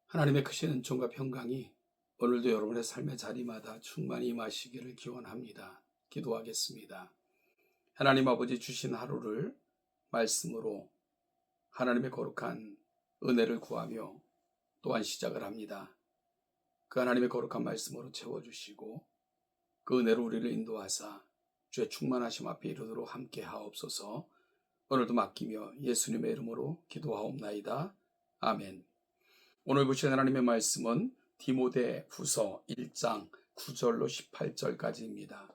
하나님의 크신 은총과 평강이 오늘도 여러분의 삶의 자리마다 충만히 임하시기를 기원합니다. 기도하겠습니다. 하나님 아버지 주신 하루를 말씀으로 하나님의 거룩한 은혜를 구하며 또한 시작을 합니다. 그 하나님의 거룩한 말씀으로 채워주시고 그 은혜로 우리를 인도하사 주의 충만하심 앞에 이르도록 함께 하옵소서. 오늘도 맡기며 예수님의 이름으로 기도하옵나이다. 아멘. 오늘 보신 하나님의 말씀은 디모데후서 1장 9절로 18절까지입니다.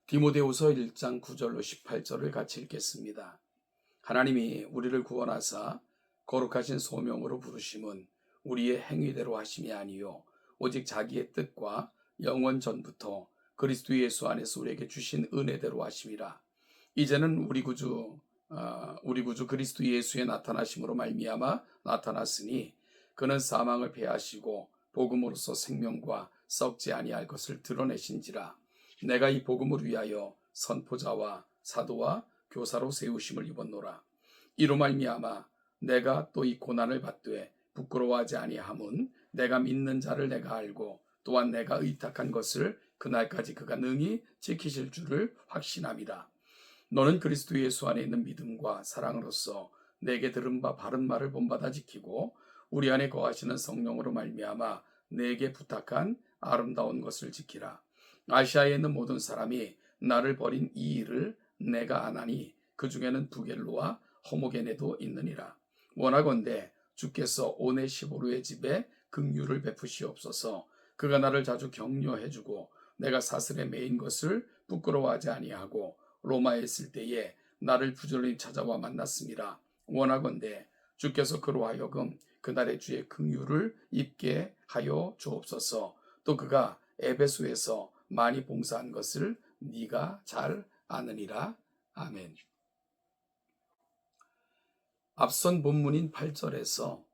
디모데후서 1장 9절로 18절을 같이 읽겠습니다. 하나님이 우리를 구원하사 거룩하신 소명으로 부르심은 우리의 행위대로 하심이 아니요 오직 자기의 뜻과 영원 전부터 그리스도 예수 안에서 우리에게 주신 은혜대로 하심이라. 이제는 우리 구주 그리스도 예수의 나타나심으로 말미암아 나타났으니 그는 사망을 패하시고 복음으로써 생명과 썩지 아니할 것을 드러내신지라. 내가 이 복음을 위하여 선포자와 사도와 교사로 세우심을 입었노라. 이로 말미암아 내가 또 이 고난을 받되 부끄러워하지 아니함은 내가 믿는 자를 내가 알고 또한 내가 의탁한 것을 그날까지 그가 능히 지키실 줄을 확신함이라. 너는 그리스도 예수 안에 있는 믿음과 사랑으로서 내게 들은 바 바른 말을 본받아 지키고 우리 안에 거하시는 성령으로 말미암아 내게 부탁한 아름다운 것을 지키라. 아시아에 있는 모든 사람이 나를 버린 이 일을 내가 아나니 그 중에는 부겔로와 허모게네도 있느니라. 원하건대 주께서 오네시보루의 집에 긍휼을 베푸시옵소서. 그가 나를 자주 격려해주고 내가 사슬에 매인 것을 부끄러워하지 아니하고 로마에 있을 때에 나를 부지런히 찾아와 만났습니다. 원하건대 주께서 그로 하여금 그날의 주의 긍휼을 입게 하여 주옵소서. 또 그가 에베소에서 많이 봉사한 것을 네가 잘 아느니라. 아멘. 앞선 본문인 8절에서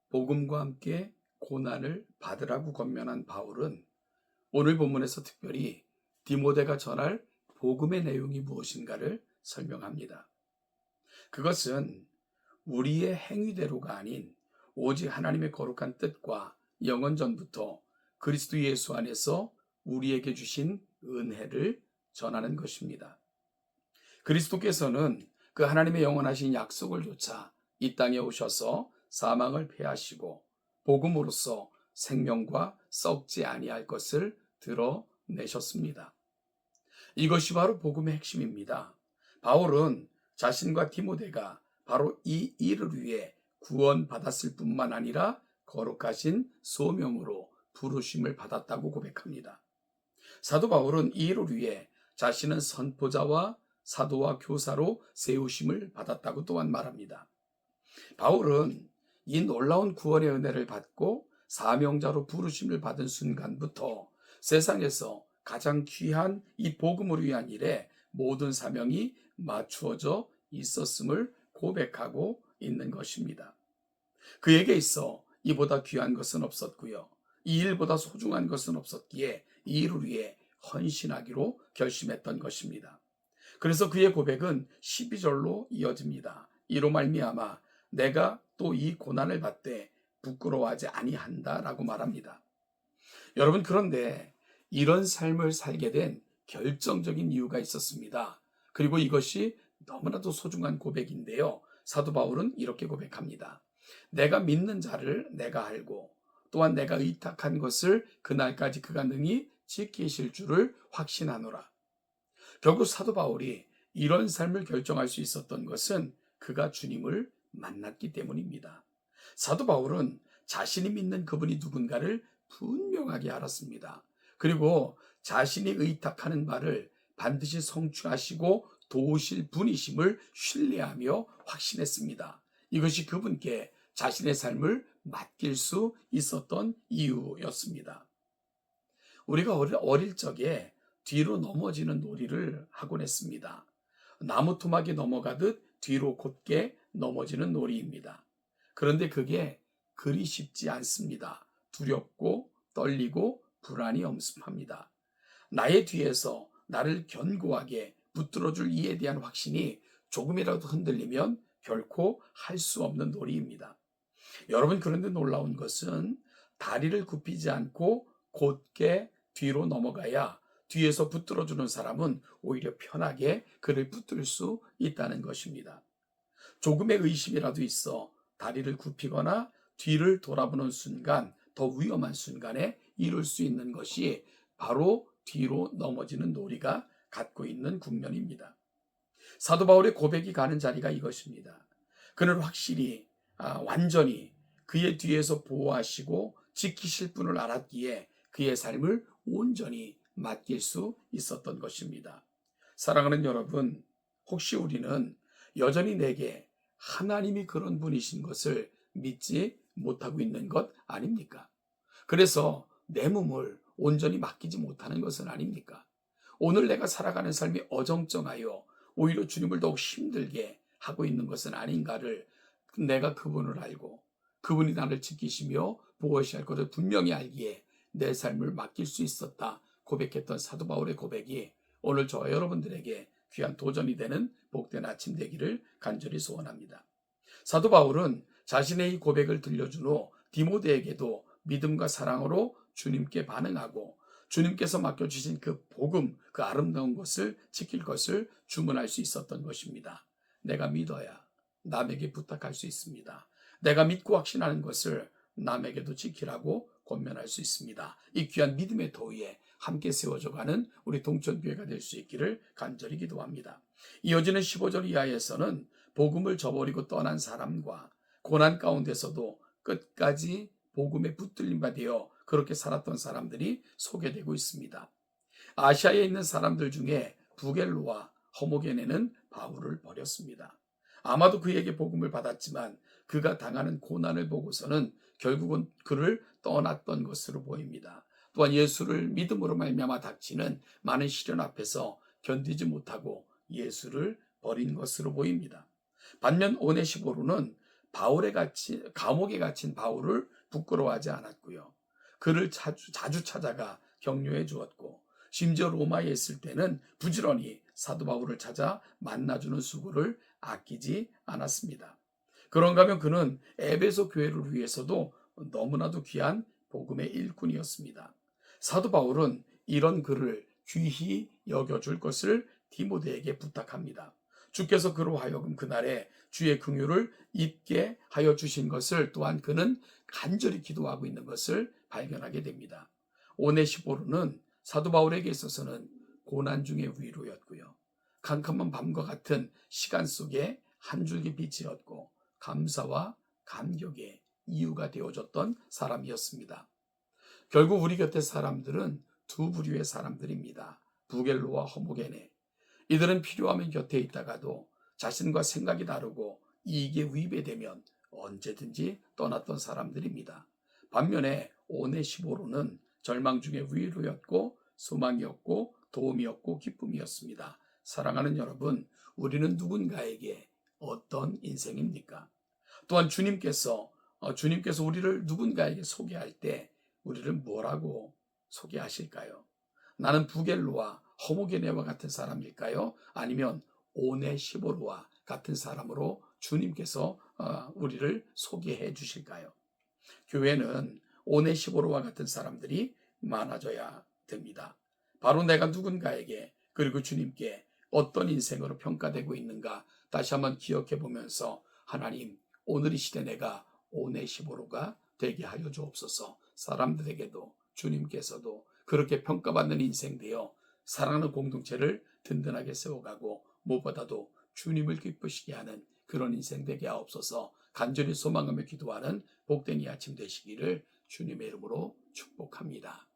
복음과 함께 고난을 받으라고 권면한 바울은 오늘 본문에서 특별히 디모데가 전할 복음의 내용이 무엇인가를 설명합니다. 그것은 우리의 행위대로가 아닌 오직 하나님의 거룩한 뜻과 영원 전부터 그리스도 예수 안에서 우리에게 주신 은혜를 전하는 것입니다. 그리스도께서는 그 하나님의 영원하신 약속을 조차 이 땅에 오셔서 사망을 패하시고 복음으로써 생명과 썩지 아니할 것을 드러내셨습니다. 이것이 바로 복음의 핵심입니다. 바울은 자신과 디모데가 바로 이 일을 위해 구원받았을 뿐만 아니라 거룩하신 소명으로 부르심을 받았다고 고백합니다. 사도 바울은 이 일을 위해 자신은 선포자와 사도와 교사로 세우심을 받았다고 또한 말합니다. 바울은 이 놀라운 구원의 은혜를 받고 사명자로 부르심을 받은 순간부터 세상에서 가장 귀한 이 복음을 위한 일에 모든 사명이 맞추어져 있었음을 고백하고 있는 것입니다. 그에게 있어 이보다 귀한 것은 없었고요. 이 일보다 소중한 것은 없었기에 이 일을 위해 헌신하기로 결심했던 것입니다. 그래서 그의 고백은 12절로 이어집니다. 이로 말미암아 내가 또 이 고난을 받되 부끄러워하지 아니한다라고 말합니다. 여러분, 그런데 이런 삶을 살게 된 결정적인 이유가 있었습니다. 그리고 이것이 너무나도 소중한 고백인데요. 사도 바울은 이렇게 고백합니다. 내가 믿는 자를 내가 알고 또한 내가 의탁한 것을 그날까지 그가 능히 지키실 줄을 확신하노라. 결국 사도 바울이 이런 삶을 결정할 수 있었던 것은 그가 주님을 만났기 때문입니다. 사도 바울은 자신이 믿는 그분이 누군가를 분명하게 알았습니다. 그리고 자신이 의탁하는 바를 반드시 성취하시고 도우실 분이심을 신뢰하며 확신했습니다. 이것이 그분께 자신의 삶을 맡길 수 있었던 이유였습니다. 우리가 어릴 적에 뒤로 넘어지는 놀이를 하곤 했습니다. 나무 토막이 넘어가듯 뒤로 곧게 넘어지는 놀이입니다. 그런데 그게 그리 쉽지 않습니다. 두렵고 떨리고 불안이 엄습합니다. 나의 뒤에서 나를 견고하게 붙들어줄 이에 대한 확신이 조금이라도 흔들리면 결코 할 수 없는 놀이입니다. 여러분, 그런데 놀라운 것은 다리를 굽히지 않고 곧게 뒤로 넘어가야 뒤에서 붙들어주는 사람은 오히려 편하게 그를 붙들 수 있다는 것입니다. 조금의 의심이라도 있어 다리를 굽히거나 뒤를 돌아보는 순간, 더 위험한 순간에 이룰 수 있는 것이 바로 뒤로 넘어지는 놀이가 갖고 있는 국면입니다. 사도 바울의 고백이 가는 자리가 이것입니다. 그는 확실히 완전히 그의 뒤에서 보호하시고 지키실 분을 알았기에 그의 삶을 온전히 맡길 수 있었던 것입니다. 사랑하는 여러분, 혹시 우리는 여전히 내게 하나님이 그런 분이신 것을 믿지 못하고 있는 것 아닙니까? 그래서 내 몸을 온전히 맡기지 못하는 것은 아닙니까? 오늘 내가 살아가는 삶이 어정쩡하여 오히려 주님을 더욱 힘들게 하고 있는 것은 아닌가를 내가 그분을 알고 그분이 나를 지키시며 보호하실 것을 분명히 알기에 내 삶을 맡길 수 있었다 고백했던 사도 바울의 고백이 오늘 저와 여러분들에게 귀한 도전이 되는 복된 아침 되기를 간절히 소원합니다. 사도 바울은 자신의 이 고백을 들려준 후 디모데에게도 믿음과 사랑으로 주님께 반응하고 주님께서 맡겨주신 그 복음, 그 아름다운 것을 지킬 것을 주문할 수 있었던 것입니다. 내가 믿어야 남에게 부탁할 수 있습니다. 내가 믿고 확신하는 것을 남에게도 지키라고 권면할 수 있습니다. 이 귀한 믿음의 도위에 함께 세워져가는 우리 동천교회가 될 수 있기를 간절히 기도합니다. 이어지는 15절 이하에서는 복음을 저버리고 떠난 사람과 고난 가운데서도 끝까지 복음에 붙들림 바 되어 그렇게 살았던 사람들이 소개되고 있습니다. 아시아에 있는 사람들 중에 부겔로와 허모게네는 바울을 버렸습니다. 아마도 그에게 복음을 받았지만 그가 당하는 고난을 보고서는 결국은 그를 떠났던 것으로 보입니다. 또한 예수를 믿음으로 말미암아 닥치는 많은 시련 앞에서 견디지 못하고 예수를 버린 것으로 보입니다. 반면 오네시보로는 감옥에 갇힌 바울을 부끄러워하지 않았고요. 그를 자주 찾아가 격려해 주었고 심지어 로마에 있을 때는 부지런히 사도 바울을 찾아 만나주는 수고를 아끼지 않았습니다. 그런가 하면 그는 에베소 교회를 위해서도 너무나도 귀한 복음의 일꾼이었습니다. 사도 바울은 이런 그를 귀히 여겨줄 것을 디모데에게 부탁합니다. 주께서 그로 하여금 그날에 주의 긍휼을 입게 하여 주신 것을 또한 그는 간절히 기도하고 있는 것을 발견하게 됩니다. 오네시보르는 사도 바울에게 있어서는 고난 중의 위로였고요. 캄캄한 밤과 같은 시간 속에 한 줄기 빛이었고 감사와 감격의 이유가 되어줬던 사람이었습니다. 결국 우리 곁의 사람들은 두 부류의 사람들입니다. 부겔로와 허모게네. 이들은 필요하면 곁에 있다가도 자신과 생각이 다르고 이익에 위배되면 언제든지 떠났던 사람들입니다. 반면에 오네시보로는 절망 중에 위로였고 소망이었고 도움이었고 기쁨이었습니다. 사랑하는 여러분, 우리는 누군가에게 어떤 인생입니까? 또한 주님께서 우리를 누군가에게 소개할 때 우리를 뭐라고 소개하실까요? 나는 부겔로와 허모게네와 같은 사람일까요? 아니면 오네시보로와 같은 사람으로 주님께서 우리를 소개해 주실까요? 교회는 오네시보로와 같은 사람들이 많아져야 됩니다. 바로 내가 누군가에게 그리고 주님께 어떤 인생으로 평가되고 있는가 다시 한번 기억해 보면서 하나님, 오늘 이 시대 내가 오네시보로가 되게 하여 주옵소서. 사람들에게도 주님께서도 그렇게 평가받는 인생 되어 사랑하는 공동체를 든든하게 세워가고 무엇보다도 주님을 기쁘시게 하는 그런 인생 되게 하옵소서. 간절히 소망하며 기도하는 복된 이 아침 되시기를 주님의 이름으로 축복합니다.